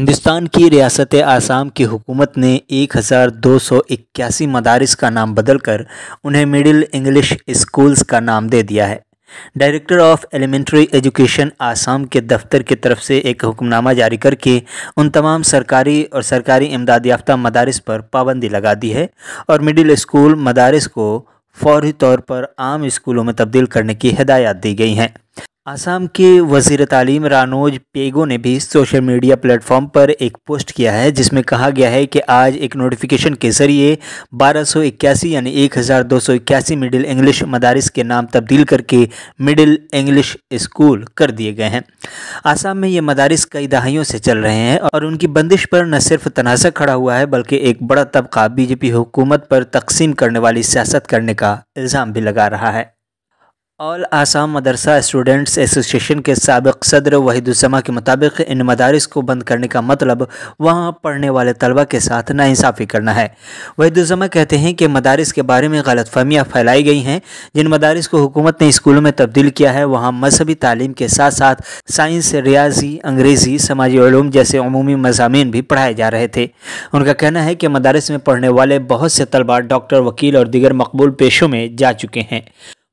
हिंदुस्तान की रियासत आसाम की हुकूमत ने 1281 मदारिस का नाम बदलकर उन्हें मिडिल इंग्लिश स्कूल्स का नाम दे दिया है। Director of elementary education Assam के दफ्तर की तरफ से एक हुक्मनामा जारी करके उन तमाम सरकारी और सरकारी इमदाद याफ्ता मदारिस पर पाबंदी लगा दी है और मिडिल स्कूल मदारिस को फौरी तौर पर आम स्कूलों में तब्दील करने की हिदायत दी गई हैं। आसाम के वज़ीर तालीम रानोज पेगो ने भी सोशल मीडिया प्लेटफॉर्म पर एक पोस्ट किया है जिसमें कहा गया है कि आज एक नोटिफिकेशन के ज़रिए 1281 यानी 1281 मिडिल इंग्लिश मदारिस के नाम तब्दील करके मिडिल इंग्लिश स्कूल कर दिए गए हैं। आसाम में ये मदारिस कई दहाइयों से चल रहे हैं और उनकी बंदिश पर न सिर्फ तनाज़ा खड़ा हुआ है बल्कि एक बड़ा तबका बीजेपी हुकूमत पर तकसीम करने वाली सियासत करने का इल्ज़ाम भी लगा रहा है। ऑल आसाम मदरसा स्टूडेंट्स एसोसिएशन के साबिक सदर वहीदुज़्ज़मा के मुताबिक इन मदारिस को बंद करने का मतलब वहां पढ़ने वाले तलबा के साथ नाइंसाफ़ी करना है। वहीदुज़्ज़मा कहते हैं कि मदारिस के बारे में गलतफहमियाँ फैलाई गई हैं। जिन मदारिस को हुकूमत ने स्कूलों में तब्दील किया है वहाँ मजहबी तालीम के साथ साथ साइंस, रियाजी, अंग्रेज़ी, समाजी उलूम जैसे अमूमी मज़ामीन भी पढ़ाए जा रहे थे। उनका कहना है कि मदारिस में पढ़ने वाले बहुत से तलबा डॉक्टर, वकील और दीगर मकबूल पेशों में जा चुके हैं।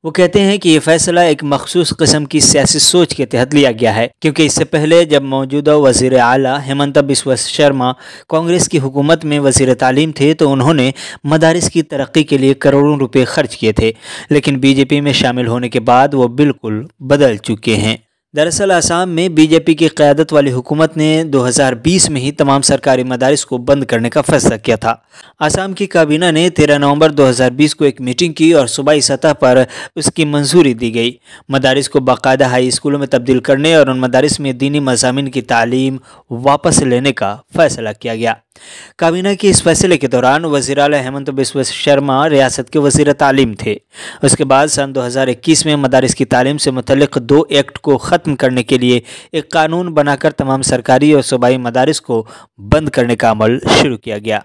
वो कहते हैं कि ये फैसला एक मखसूस किस्म की सियासी सोच के तहत लिया गया है क्योंकि इससे पहले जब मौजूदा वज़ीर आला हेमंत बिस्वा शर्मा कांग्रेस की हुकूमत में वज़ीर तालीम थे तो उन्होंने मदारिस की तरक्की के लिए करोड़ों रुपए खर्च किए थे, लेकिन बीजेपी में शामिल होने के बाद वो बिल्कुल बदल चुके हैं। दरअसल आसाम में बीजेपी की क़यादत वाली हुकूमत ने 2020 में ही तमाम सरकारी मदारिस को बंद करने का फैसला किया था। आसाम की काबीना ने 13 नवंबर 2020 को एक मीटिंग की और सूबाई सतह पर उसकी मंजूरी दी गई। मदारिस को बाकायदा हाई स्कूलों में तब्दील करने और उन मदारिस में दीनी मज़ामीन की तालीम वापस लेने का फैसला किया गया। काबीना के इस फैसले के दौरान वज़ीर आला हेमंत बिस्वा शर्मा रियासत के वज़ीर तालीम थे। उसके बाद सन 2021 में मदारिस की तालीम से मुतल्लिक़ 2 एक्ट को ख़त्म करने के लिए एक कानून बनाकर तमाम सरकारी और सूबाई मदारिस को बंद करने का अमल शुरू किया गया।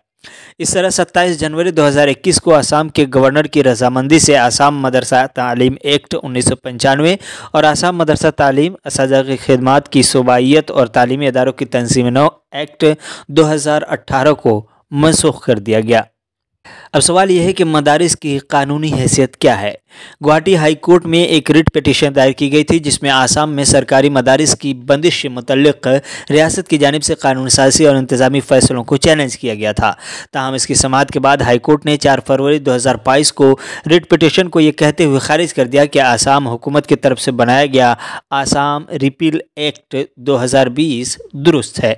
इस तरह 27 जनवरी 2021 को आसाम के गवर्नर की रजामंदी से आसाम मदरसा तालीम एक्ट 1995 और आसाम मदरसा तालीम असातिज़ा की खिदमात की सूबाइयत और तालीमी इदारों की तंज़ीम नौ एक्ट 2018 को मनसूख कर दिया गया। अब सवाल यह है कि मदारिस की कानूनी हैसियत क्या है। गुवाहाटी हाई कोर्ट में एक रिट पिटीशन दायर की गई थी जिसमें आसाम में सरकारी मदारिस की बंदिश से मुतल्लिक़ रियासत की जानिब से कानून साज़ी और इंतज़ामी फ़ैसलों को चैलेंज किया गया था। ताहम इसकी समाअत के बाद हाई कोर्ट ने 4 फरवरी 2022 को रिट पिटीशन को ये कहते हुए खारिज कर दिया कि आसाम हुकूमत की तरफ से बनाया गया आसाम रिपील एक्ट 2020 दुरुस्त है।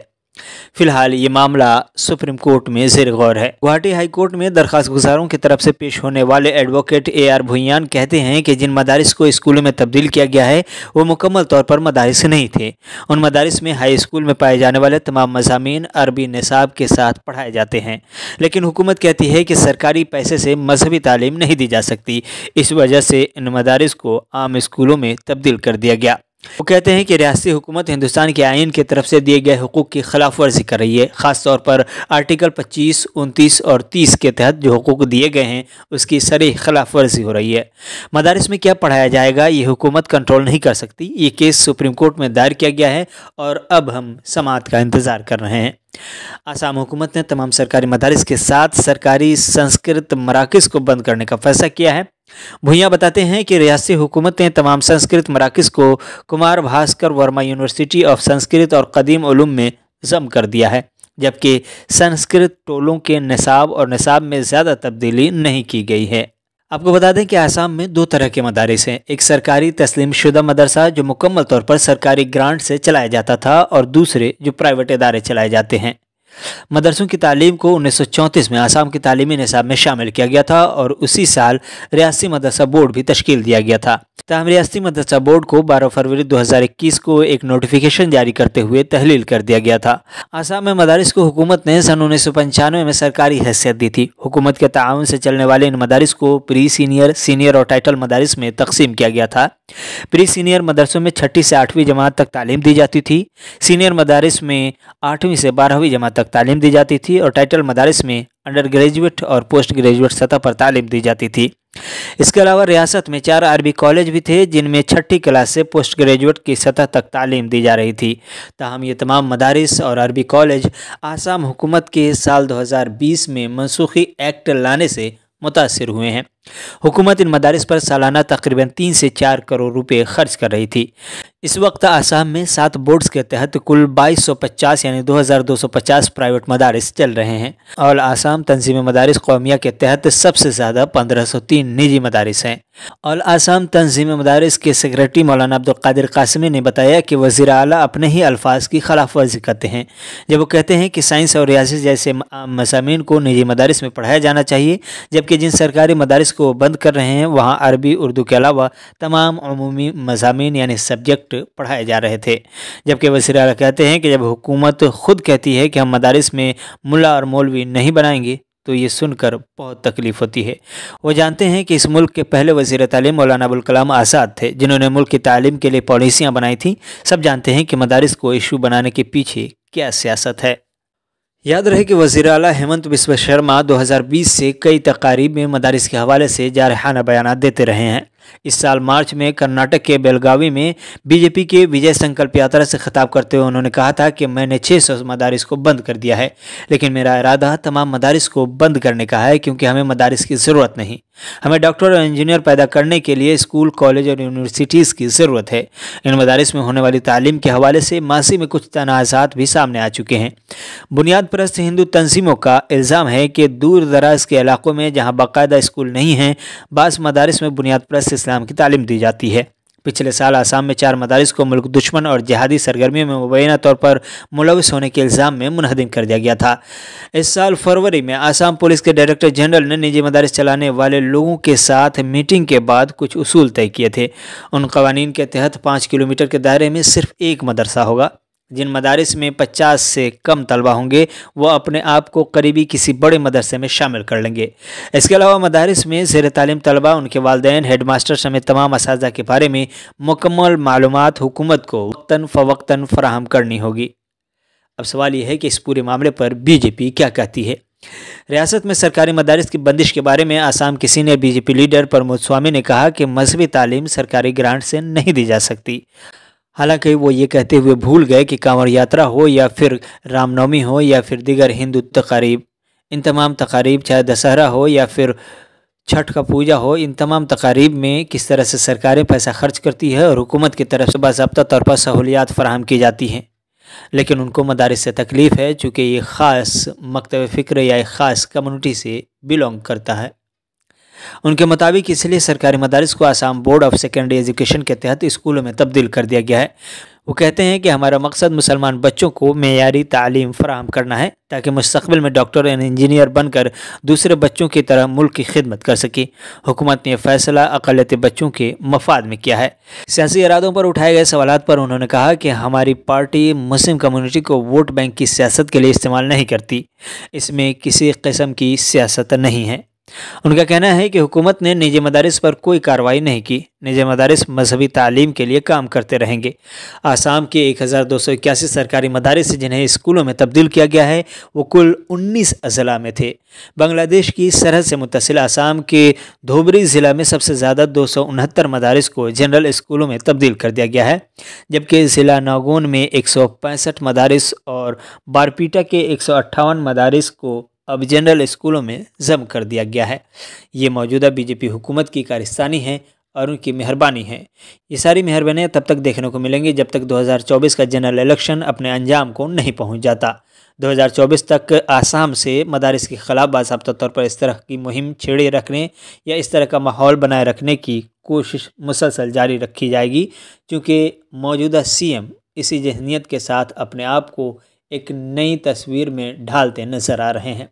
फिलहाल ये मामला सुप्रीम कोर्ट में ज़ेर गौर है। गुवाहाटी हाई कोर्ट में दरख्वास्त गुजारों की तरफ से पेश होने वाले एडवोकेट AR भुइयान कहते हैं कि जिन मदारिस को स्कूलों में तब्दील किया गया है वो मुकम्मल तौर पर मदारिस नहीं थे। उन मदारिस में हाई स्कूल में पाए जाने वाले तमाम मज़ामीन अरबी निसाब के साथ पढ़ाए जाते हैं, लेकिन हुकूमत कहती है कि सरकारी पैसे से मजहबी तालीम नहीं दी जा सकती। इस वजह से इन मदारिस को आम स्कूलों में तब्दील कर दिया गया। वो कहते हैं कि रियासती हुकूमत हिंदुस्तान के आइन की तरफ से दिए गए हुकूक की खिलाफ वर्जी कर रही है। ख़ास तौर पर आर्टिकल 25, 29 और 30 के तहत जो हुकूक दिए गए हैं उसकी सरीह खिलाफ वर्जी हो रही है। मदारिस में क्या पढ़ाया जाएगा ये हुकूमत कंट्रोल नहीं कर सकती। ये केस सुप्रीम कोर्ट में दायर किया गया है और अब हम समाअत का इंतज़ार कर रहे हैं। आसाम हुकूमत ने तमाम सरकारी मदारिस के साथ सरकारी संस्कृत मराकिज़ को बंद करने का फैसला किया है। भुइयां बताते हैं कि रियासती हुकूमत ने तमाम संस्कृत मराकिज़ को कुमार भास्कर वर्मा यूनिवर्सिटी ऑफ संस्कृत और कदीम उलूम में ज़म कर दिया है, जबकि संस्कृत टोलों के निसाब और निसाब में ज़्यादा तब्दीली नहीं की गई है। आपको बता दें कि आसाम में 2 तरह के मदारिस हैं। एक सरकारी तस्लीम शुदा मदरसा जो मुकम्मल तौर पर सरकारी ग्रांट से चलाया जाता था और दूसरे जो प्राइवेट इदारे चलाए जाते हैं। मदरसों की तालीम को 1934 में आसाम की तालीमी निसाब में शामिल किया गया था और उसी साल रियासती मदरसा बोर्ड भी तश्कील दिया गया था। ताहम रियासती मदरसा बोर्ड को 12 फरवरी 2021 को एक नोटिफिकेशन जारी करते हुए तहलील कर दिया गया था। आसाम में मदारिस को हुकूमत ने सन 1995 में सरकारी हैसियत दी थी। हुकूमत के ताउन से चलने वाले इन मदारिस को प्री सीनियर, सीनियर और टाइटल मदारिस में तकसीम किया गया था। प्री सीनियर मदरसों में 6ठी से 8वीं जमात तक तालीम दी जाती थी। सीनियर मदारिस में 8वीं से 12वीं जमात तक तालीम दी जाती थी और टाइटल मदारिस में अंडर ग्रेजुएट और पोस्ट ग्रेजुएट सतह पर तालीम दी जाती थी। इसके अलावा रियासत में 4 अरबी कॉलेज भी थे जिनमें 6ठी क्लास से पोस्ट ग्रेजुएट की सतह तक तालीम दी जा रही थी। ताहम ये तमाम मदारिस और अरबी कॉलेज आसाम हुकूमत के साल 2020 में मनसूखी एक्ट लाने से मुतासिर हुए हैं। हुकूमत इन मदारिस पर सालाना तकरीबन 3 से 4 करोड़ रुपए खर्च कर रही थी। इस वक्त आसाम में 7 बोर्ड्स के तहत कुल 2250 यानी 2250 प्राइवेट मदारिस चल रहे हैं और आसाम तंजीम मदारिस कौमिया के तहत सबसे ज़्यादा 1503 निजी मदारिस हैं। और आसाम तंजीम मदारिस के सेक्रेटरी मौलाना अब्दुल कादिर कासमी ने बताया कि वज़ीर आला अपने ही अल्फाज की खिलाफ वर्जी करते हैं जब वो कहते हैं कि साइंस और रियासत जैसे मज़ामीन को निजी मदारिस में पढ़ाया जाना चाहिए, जबकि जिन सरकारी मदारिस को बंद कर रहे हैं वहाँ अरबी उर्दू के अलावा तमाम अमूमी मज़ामीन यानी सब्जेक्ट पढ़ाए जा रहे थे। जबकि वज़ीर आला कहते हैं कि जब हुकूमत खुद कहती है कि हम मदारिस में मुल्ला और मौलवी नहीं बनाएंगे तो ये सुनकर बहुत तकलीफ़ होती है। वो जानते हैं कि इस मुल्क के पहले वज़ीर तालीम मौलाना अबुल कलाम आज़ाद थे जिन्होंने मुल्क की तालीम के लिए पॉलिसियाँ बनाई थीं। सब जानते हैं कि मदारिस को इशू बनाने के पीछे क्या सियासत है। याद रहे कि वज़ीर आला हेमंत बिस्वा शर्मा 2020 से कई तकारीब में मदारिस के हवाले से जारहाना बयानात देते रहे हैं। इस साल मार्च में कर्नाटक के बेलगावी में बीजेपी के विजय संकल्प यात्रा से खिताब करते हुए उन्होंने कहा था कि मैंने 600 मदारिस को बंद कर दिया है, लेकिन मेरा इरादा तमाम मदारिस को बंद करने का है क्योंकि हमें मदारिस की ज़रूरत नहीं। हमें डॉक्टर और इंजीनियर पैदा करने के लिए स्कूल, कॉलेज और यूनिवर्सिटीज़ की ज़रूरत है। इन मदारिस में होने वाली तालीम के हवाले से मासी में कुछ तनाज़ात भी सामने आ चुके हैं। बुनियाद परस्त हिंदू तंजीमों का इल्ज़ाम है कि दूर दराज के इलाकों में जहाँ बाकायदा स्कूल नहीं हैं, बाज़ मदारिस में बुनियाद परस्त इस्लाम की तालीम दी जाती है। पिछले साल आसाम में 4 मदारिस को मुल्क दुश्मन और जिहादी सरगर्मियों में मुबैना तौर पर मुलविस होने के इल्ज़ाम में मुनहदिम कर दिया गया था। इस साल फरवरी में आसाम पुलिस के डायरेक्टर जनरल ने निजी मदारिस चलाने वाले लोगों के साथ मीटिंग के बाद कुछ उसूल तय किए थे। उन कवानीन के तहत 5 किलोमीटर के दायरे में सिर्फ एक मदरसा होगा। जिन मदारिस में 50 से कम तलबा होंगे वो अपने आप को करीबी किसी बड़े मदरसे में शामिल कर लेंगे। इसके अलावा मदारिस में ज़ेर तालीम तलबा, उनके वालिदैन, हेडमास्टर समेत तमाम असातिज़ा के बारे में मुकम्मल मालूमात हुकूमत को वक्तन फ़वक्तन फराहम करनी होगी। अब सवाल ये है कि इस पूरे मामले पर बीजेपी क्या कहती है। रियासत में सरकारी मदारिस की बंदिश के बारे में आसाम के सीनियर बीजेपी लीडर प्रमोद स्वामी ने कहा कि मजहबी तालीम सरकारी ग्रांट से नहीं दी जा सकती। हालांकि वो ये कहते हुए भूल गए कि कांवड़ यात्रा हो या फिर रामनवमी हो या फिर दीगर हिंदू तकारीब, इन तमाम तकारीब चाहे दशहरा हो या फिर छठ का पूजा हो, इन तमाम तकारीब में किस तरह से सरकारें पैसा खर्च करती है और हुकूमत की तरफ से बाज़ाब्ता तौर पर सहूलियात फराहम की जाती हैं। लेकिन उनको मदारिस से तकलीफ़ है चूँकि ये ख़ास मकतब फ़िक्र या एक ख़ास कम्युनिटी से बिलोंग करता है। उनके मुताबिक इसलिए सरकारी मदारिस को Assam board of secondary education के तहत स्कूलों में तब्दील कर दिया गया है। वो कहते हैं कि हमारा मकसद मुसलमान बच्चों को मेयारी तालीम फराहम करना है ताकि मुस्तक़बिल में डॉक्टर और इंजीनियर बनकर दूसरे बच्चों की तरह मुल्क की खिदमत कर सके। हुकूमत ने यह फ़ैसला अक़लियती बच्चों के मफाद में किया है। सियासी इरादों पर उठाए गए सवालात पर उन्होंने कहा कि हमारी पार्टी मुस्लिम कम्युनिटी को वोट बैंक की सियासत के लिए इस्तेमाल नहीं करती, इसमें किसी किस्म की सियासत नहीं है। उनका कहना है कि हुकूमत ने निजी मदारिस पर कोई कार्रवाई नहीं की। निजी मदारिस मजहबी तालीम के लिए काम करते रहेंगे। आसाम के 1281 सरकारी मदारिस जिन्हें स्कूलों में तब्दील किया गया है वो कुल 19 अज़ला में थे। बांग्लादेश की सरहद से मुत्तसिल आसाम के धोबरी ज़िला में सबसे ज़्यादा 269 मदारिस को जनरल स्कूलों में तब्दील कर दिया गया है, जबकि ज़िला नागौन में 165 मदारिस और बारपीटा के 158 मदारिस को अब जनरल स्कूलों में ज़म कर दिया गया है। ये मौजूदा बीजेपी हुकूमत की कारस्तानी है और उनकी मेहरबानी है। ये सारी मेहरबानियाँ तब तक देखने को मिलेंगी जब तक 2024 का जनरल इलेक्शन अपने अंजाम को नहीं पहुँच जाता। 2024 तक आसाम से मदारिस के ख़िलाफ़ बाज़ाब्ता तौर पर इस तरह की मुहिम छेड़े रखने या इस तरह का माहौल बनाए रखने की कोशिश मुसलसल जारी रखी जाएगी, क्योंकि मौजूदा CM इसी जहनीत के साथ अपने आप को एक नई तस्वीर में ढालते नज़र आ रहे हैं।